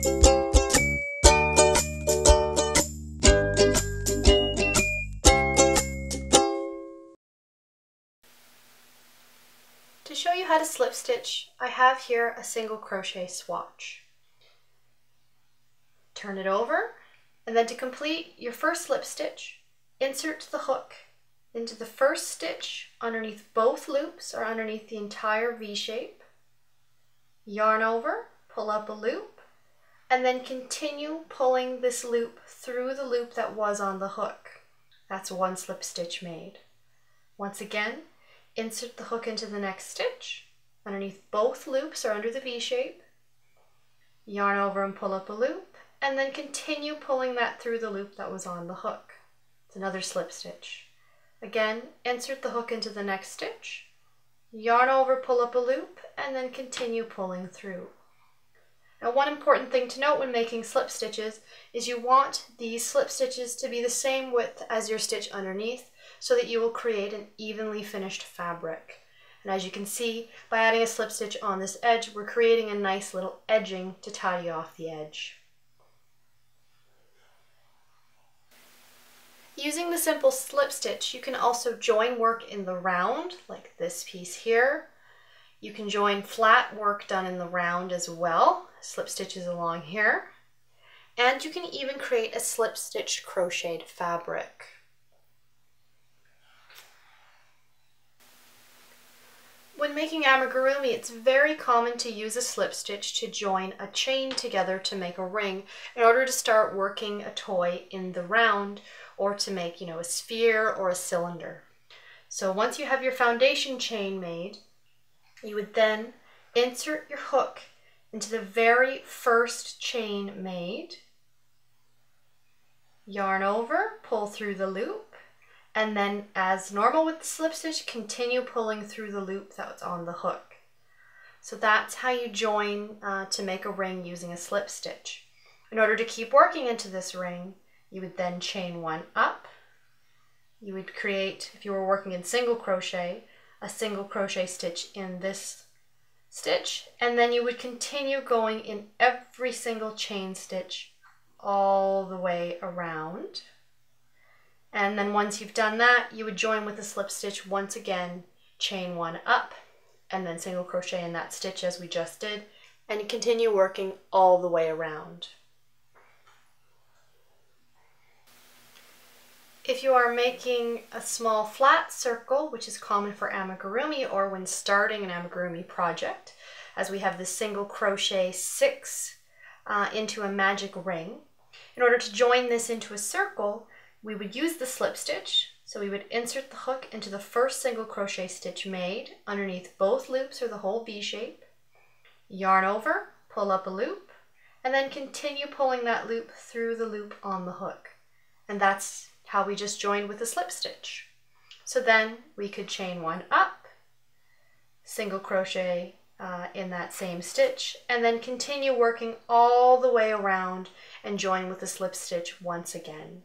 To show you how to slip stitch, I have here a single crochet swatch. Turn it over, and then to complete your first slip stitch, insert the hook into the first stitch underneath both loops or underneath the entire V shape. Yarn over, pull up a loop, and then continue pulling this loop through the loop that was on the hook. That's one slip stitch made. Once again, insert the hook into the next stitch underneath both loops or under the V shape. Yarn over and pull up a loop, and then continue pulling that through the loop that was on the hook. It's another slip stitch. Again, insert the hook into the next stitch, yarn over, pull up a loop, and then continue pulling through. Now, one important thing to note when making slip stitches is you want these slip stitches to be the same width as your stitch underneath so that you will create an evenly finished fabric. And as you can see, by adding a slip stitch on this edge, we're creating a nice little edging to tidy off the edge. Using the simple slip stitch, you can also join work in the round, like this piece here. You can join flat work done in the round as well, slip stitches along here. And you can even create a slip stitch crocheted fabric. When making amigurumi, it's very common to use a slip stitch to join a chain together to make a ring in order to start working a toy in the round or to make, a sphere or a cylinder. So once you have your foundation chain made, you would then insert your hook into the very first chain made, yarn over, pull through the loop, and then, as normal with the slip stitch, continue pulling through the loop that's on the hook. So that's how you join to make a ring using a slip stitch. In order to keep working into this ring, you would then chain one up. You would create, if you were working in single crochet, a single crochet stitch in this stitch, and then you would continue going in every single chain stitch all the way around. And then once you've done that, you would join with a slip stitch once again, chain one up, and then single crochet in that stitch as we just did, and continue working all the way around. If you are making a small flat circle, which is common for amigurumi or when starting an amigurumi project, as we have this single crochet 6 into a magic ring, in order to join this into a circle, we would use the slip stitch. So we would insert the hook into the first single crochet stitch made underneath both loops or the whole V shape, yarn over, pull up a loop, and then continue pulling that loop through the loop on the hook. And that's how we just joined with the slip stitch. So then we could chain one up, single crochet in that same stitch, and then continue working all the way around and join with the slip stitch once again.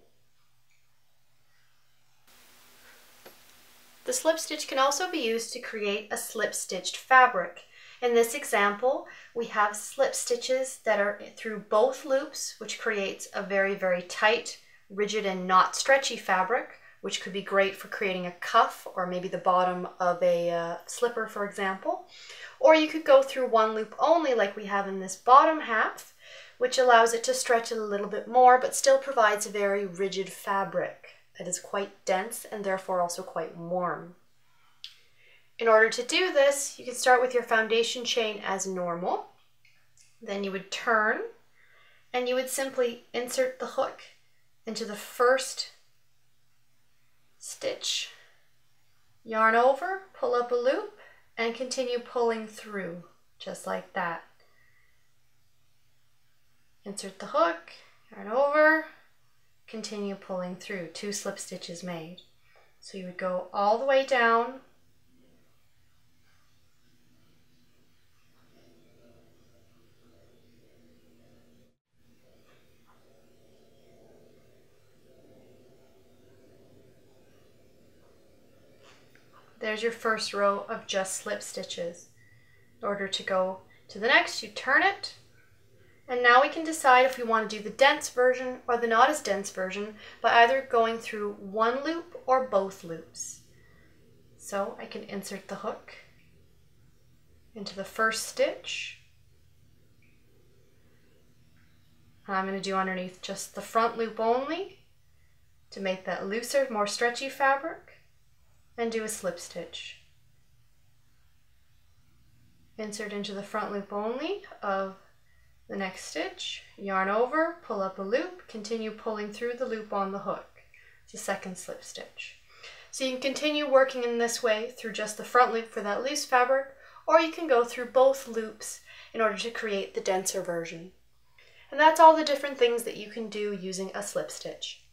The slip stitch can also be used to create a slip stitched fabric. In this example, we have slip stitches that are through both loops, which creates a very, very tight, rigid and not stretchy fabric, which could be great for creating a cuff or maybe the bottom of a slipper, for example. Or you could go through one loop only like we have in this bottom half, which allows it to stretch a little bit more but still provides a very rigid fabric that is quite dense and therefore also quite warm. In order to do this, you can start with your foundation chain as normal. Then you would turn and you would simply insert the hook into the first stitch, yarn over, pull up a loop, and continue pulling through, just like that. Insert the hook, yarn over, continue pulling through, 2 slip stitches made. So you would go all the way down, there's your first row of just slip stitches. In order to go to the next, you turn it, And now we can decide if we want to do the dense version or the not as dense version by either going through one loop or both loops. So I can insert the hook into the first stitch. And I'm going to do underneath just the front loop only to make that looser, more stretchy fabric, and do a slip stitch. Insert into the front loop only of the next stitch, yarn over, pull up a loop, continue pulling through the loop on the hook. It's a second slip stitch. So you can continue working in this way through just the front loop for that loose fabric, or you can go through both loops in order to create the denser version. And that's all the different things that you can do using a slip stitch.